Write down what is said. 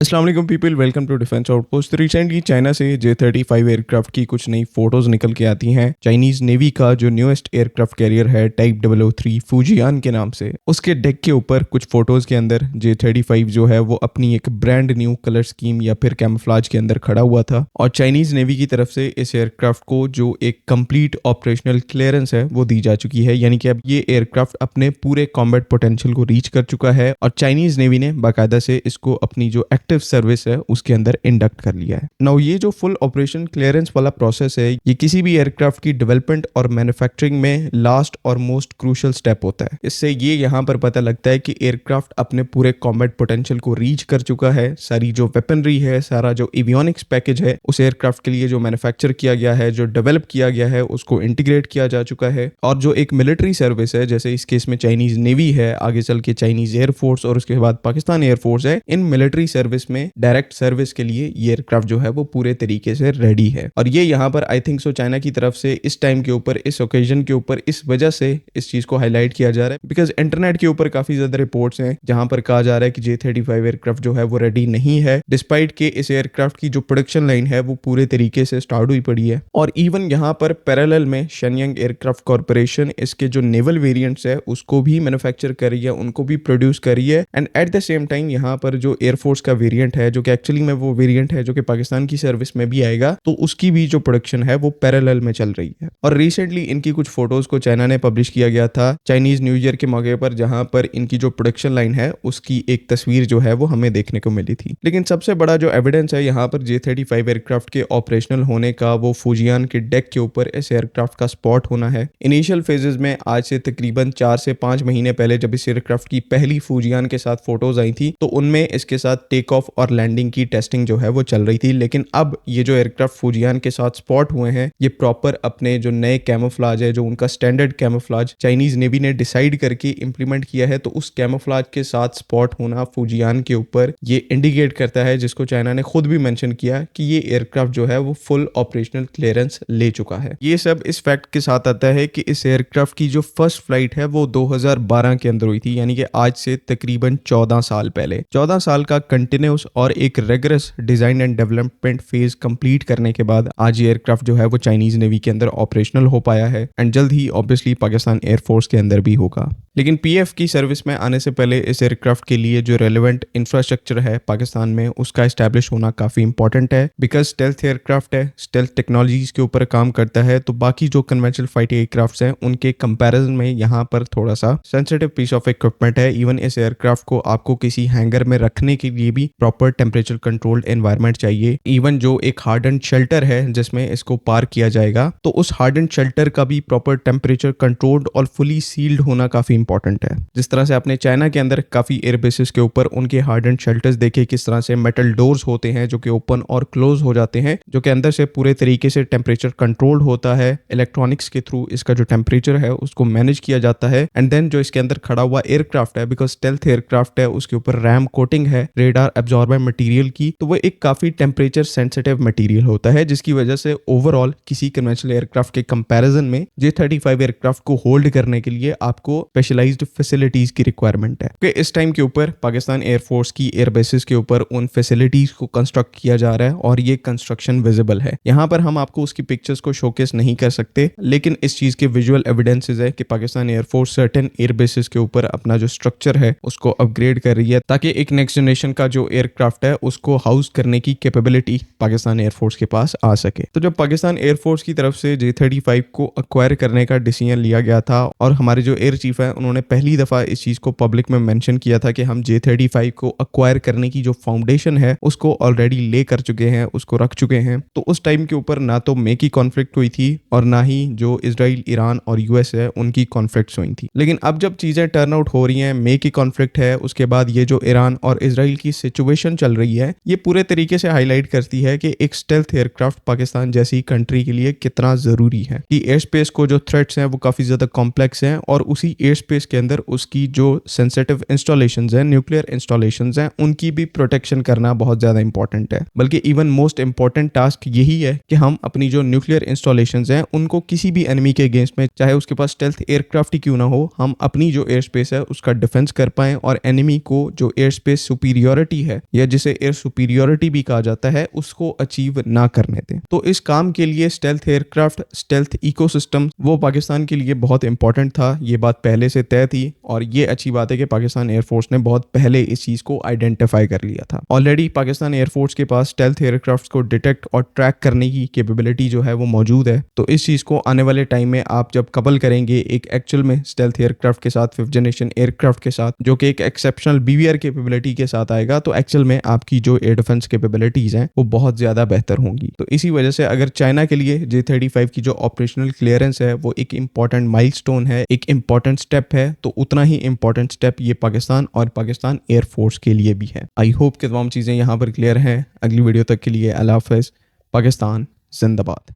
अस्सलाम वालेकुम people, welcome to defence outpost. तो रिसेंटली चाइना से J-35 एयरक्राफ्ट की कुछ नई फोटोज निकल के आती हैं। चाइनीज नेवी का जो न्यूएस्ट एयरक्राफ्ट कैरियर है टाइप 003 फूजियान के नाम से, उसके डेक के ऊपर कुछ फोटोज के अंदर J-35 जो है वो अपनी एक ब्रांड न्यू कलर स्कीम या फिर कैमोफ्लेज के अंदर खड़ा हुआ था। और चाइनीज नेवी की तरफ से इस एयरक्राफ्ट को जो एक कंप्लीट ऑपरेशनल क्लियरेंस है वो दी जा चुकी है, यानी कि अब ये एयरक्राफ्ट अपने पूरे कॉम्बैट पोटेंशियल को रीच कर चुका है और चाइनीज नेवी ने बाकायदा से इसको अपनी जो एक्टिव सर्विस है उसके अंदर इंडक्ट कर लिया है। नाउ ये जो फुल ऑपरेशन क्लियरेंस वाला प्रोसेस है, ये किसी भी एयरक्राफ्ट की डेवलपमेंट और मैन्युफैक्चरिंग में लास्ट और मोस्ट क्रूशियल स्टेप होता है। इससे ये यहाँ पर पता लगता है कि एयरक्राफ्ट अपने पूरे कॉम्बैट पोटेंशियल को रीच कर चुका है। सारी जो वेपनरी है, सारा जो एवियोनिक्स पैकेज है उस एयरक्राफ्ट के लिए जो मैन्युफैक्चर किया गया है, जो डेवलप किया गया है, उसको इंटीग्रेट किया जा चुका है। और जो एक मिलिट्री सर्विस है, जैसे इस केस में चाइनीज नेवी है, आगे चल के चाइनीज एयरफोर्स और उसके बाद पाकिस्तान एयरफोर्स है, इन मिलिट्री सर्विस में डायरेक्ट सर्विस के लिए ये एयरक्राफ्ट जो है वो पूरे तरीके से रेडी है। और ये यहाँ पर आई थिंक सो चाइना की तरफ से इस टाइम के ऊपर, इस ओकेजन के ऊपर, इस वजह से इस चीज को हाईलाइट किया जा रहा है बिकॉज इंटरनेट के ऊपर काफी ज्यादा रिपोर्ट्स हैं जहां पर कहा जा रहा है कि J-35 एयरक्राफ्ट जो है वो रेडी नहीं है, डिस्पाइट के इस एयरक्राफ्ट की जो प्रोडक्शन लाइन है वो पूरे तरीके से स्टार्ट हुई पड़ी है। और इवन यहाँ पर पैरेलल में शेनयंग एयरक्राफ्ट कॉर्पोरेशन इसके जो नेवल वेरिएंट्स है उसको भी मैन्युफैक्चर कर रही है, उनको भी प्रोड्यूस कर रही है। And at the same time यहाँ पर जो एयरफोर्स का वेरिएंट है, जो कि एक्चुअली में वो वेरिएंट है जो कि पाकिस्तान की सर्विस में भी आएगा, तो उसकी भी जो प्रोडक्शन है वो पैरेलल में चल रही है। और रिसेंटली इनकी कुछ फोटोज को चाइना ने पब्लिश किया गया था चाइनीज न्यू ईयर के मौके पर, जहां पर इनकी जो प्रोडक्शन लाइन है उसकी एक तस्वीर जो है वो हमें देखने को मिली थी। लेकिन सबसे बड़ा जो एविडेंस है यहाँ पर J-35 एयरक्राफ्ट के ऑपरेशनल होने का, वो फूजियान के डेक के ऊपर इस एयरक्राफ्ट का स्पॉट होना है। इनिशियल फेजेस में आज से तकरीबन 4 से 5 महीने पहले जब इस एयरक्राफ्ट की पहली फूजियान के साथ फोटोज आई थी तो उनमें इसके साथ टेक ऑफ और लैंडिंग की टेस्टिंग जो है वो चल रही थी। लेकिन अब ये जो एयरक्राफ्ट फूजियान के साथ स्पॉट हुए हैं, ये प्रॉपर अपने जो नए कैमोफ्लेज है, जो उनका स्टैंडर्ड कैमोफ्लेज चाइनीज नेवी ने डिसाइड करके इंप्लीमेंट किया है, तो उस कैमोफ्लेज के साथ स्पॉट होना फूजियान के ऊपर ये इंडिकेट करता है, जिसको चाइना ने खुद भी मेंशन किया कि ये एयरक्राफ्ट जो है वो फुल ऑपरेशनल क्लियरेंस ले चुका है। ये सब इस फैक्ट के साथ आता है कि इस एयरक्राफ्ट की जो फर्स्ट फ्लाइट है वो 2012 के अंदर हुई थी, यानी कि आज से तकरीबन 14 साल पहले। 14 साल का कंटिन्यूस और एक rigorous design and development phase complete करने के बाद आज ये एयरक्राफ्ट जो है वो चाइनीज नेवी के अंदर ऑपरेशनल हो पाया है एंड जल्द ही ऑब्वियसली पाकिस्तान एयरफोर्स के अंदर भी होगा। लेकिन पीएफ की सर्विस में आने से पहले इस एयरक्राफ्ट के लिए जो रेलेवेंट इंफ्रास्ट्रक्चर है पाकिस्तान में, उसका एस्टैब्लिश होना काफी इंपॉर्टेंट है बिकॉज स्टेल्थ एयरक्राफ्ट है, स्टेल्थ टेक्नोलॉजीज के ऊपर काम करता है, तो बाकी जो कन्वेंशनल फाइटिंग एयरक्राफ्ट हैं उनके कंपैरिजन में यहाँ पर थोड़ा सा सेंसिटिव पीस ऑफ इक्विपमेंट है। इवन इस एयरक्राफ्ट को आपको किसी हैंगर में रखने के लिए भी प्रॉपर टेम्परेचर कंट्रोल्ड एनवायरनमेंट चाहिए। इवन जो एक हार्डन शेल्टर है जिसमें इसको पार्क किया जाएगा, तो उस हार्डन शेल्टर का भी प्रॉपर टेम्परेचर कंट्रोल्ड और फुली सील्ड होना काफी इंपॉर्टेंट है। जिस तरह से आपने चाइना के अंदर काफी एयरबेसेस के ऊपर उनके हार्डन शेल्टर्स देखे, किस तरह से मेटल डोर्स होते हैं जो कि ओपन और क्लोज हो जाते हैं, जो कि अंदर से पूरे तरीके से टेम्परेचर कंट्रोल्ड होता है। इलेक्ट्रॉनिक्स के थ्रू इसका जो टेम्परेचर है उसको मैनेज किया जाता है। एंड देन जो इसके अंदर खड़ा हुआ एयरक्राफ्ट है, बिकॉज स्टेल्थ एयरक्राफ्ट है, उसके ऊपर रैम कोटिंग है रेडार एब्जॉर्बर मटेरियल की, तो वो एक काफी टेम्परेचर सेंसिटिव मटेरियल होता है, जिसकी वजह से ओवरऑल किसी कन्वेंशनल एयरक्राफ्ट के कंपैरिजन में J-35 एयरक्राफ्ट को होल्ड करने के लिए आपको स्पेशलाइज्ड फैसिलिटीज की रिक्वायरमेंट है। कि इस टाइम के ऊपर पाकिस्तान एयरफोर्स की एयरबेसेस के ऊपर उन फैसिलिटीज को कंस्ट्रक्ट किया जा रहा है और ये कंस्ट्रक्शन विजिबल है। यहाँ पर हम आपको उसकी पिक्चर्स को शोकेस नहीं कर सकते, लेकिन इस चीज के विजुअल एविडेंसेस है कि पाकिस्तान एयरफोर्स सर्टेन एयरबेसेस के ऊपर अपना जो स्ट्रक्चर है उसको अपग्रेड कर रही है ताकि एक नेक्स्ट जनरेशन का जो एयरक्राफ्ट है उसको हाउस करने की कैपेबिलिटी पाकिस्तान एयरफोर्स के पास आ सके। तो जब पाकिस्तान एयरफोर्स की तरफ से J-35 को एक्वायर करने का डिसीजन लिया गया था और हमारे जो एयर चीफ है उन्होंने पहली दफा इस चीज को पब्लिक में मेंशन किया था कि हम J-35 को एक्वायर करने की जो फाउंडेशन है उसको ऑलरेडी ले कर चुके हैं, उसको रख चुके हैं, तो उस टाइम के ऊपर ना तो मे की कॉन्फ्लिक्ट हुई थी और ना ही जो इजराइल, ईरान और यूएस है उनकी कॉन्फ्लिक्ट्स हुई थी। लेकिन अब जब चीजें टर्न आउट हो रही हैं, मे की कॉन्फ्लिक्ट है, उसके बाद ये जो ईरान और इजराइल की सिचुएशन चल रही है, ये पूरे तरीके से हाईलाइट करती है कि एक स्टेल्थ एयरक्राफ्ट पाकिस्तान जैसी कंट्री के लिए कितना जरूरी है। कि एयर स्पेस को जो थ्रेट्स हैं वो काफी ज्यादा कॉम्प्लेक्स हैं और उसी एयर स्पेस स्पेस के अंदर उसकी जो सेंसिटिव इंस्टॉलेशंस हैं, न्यूक्लियर इंस्टॉलेशंस हैं, उनकी भी प्रोटेक्शन करना बहुत ज़्यादा इंपॉर्टेंट है। बल्कि इवन मोस्ट इंपॉर्टेंट टास्क यही है कि हम अपनी जो न्यूक्लियर इंस्टॉलेशंस हैं उनको किसी भी एनिमी के अगेंस्ट में, चाहे उसके पास स्टेल्थ एयरक्राफ्ट ही क्यों ना हो, हम अपनी जो एयर स्पेस है उसका डिफेंस कर पाएं और एनिमी को जो एयर स्पेस सुपीरियोरिटी है या जिसे एयर सुपीरियोरिटी भी कहा जाता है उसको अचीव ना करने दें। तो इस काम के लिए स्टेल्थ एयरक्राफ्ट, स्टेल्थ इकोसिस्टम वो पाकिस्तान के लिए बहुत इंपॉर्टेंट था। ये बात पहले से तय थी और ये अच्छी बात है कि पाकिस्तान एयरफोर्स ने बहुत पहले इस चीज को आइडेंटिफाई कर लिया था। ऑलरेडी पाकिस्तान एयरफोर्स के पास स्टेल्थ एयरक्राफ्ट को डिटेक्ट और ट्रैक करने की कैपेबिलिटी जो है वो मौजूद है। तो इस चीज को आने वाले टाइम में आप जब कपल करेंगे एक एक्चुअल में स्टेल्थ एयरक्राफ्ट के साथ, 5th जनरेशन एयरक्राफ्ट के साथ, जो कि एक एक्सेप्शनल बीवीआर कैपेबिलिटी के साथ आएगा, तो एक्चुअल में आपकी जो एयर डिफेंस कैपेबिलिटीज हैं वो बहुत ज्यादा बेहतर होंगी। तो इसी वजह से अगर चाइना के लिए J-35 की जो ऑपरेशनल क्लियरेंस है वो एक इंपॉर्टेंट माइलस्टोन है, एक इंपॉर्टेंट स्टेप है, तो उतना ही इंपॉर्टेंट स्टेप ये पाकिस्तान और पाकिस्तान एयरफोर्स के लिए भी है। आई होप कि तमाम चीज़ें यहाँ पर क्लियर हैं। अगली वीडियो तक के लिए अल्लाह हाफ़िज़। पाकिस्तान जिंदाबाद।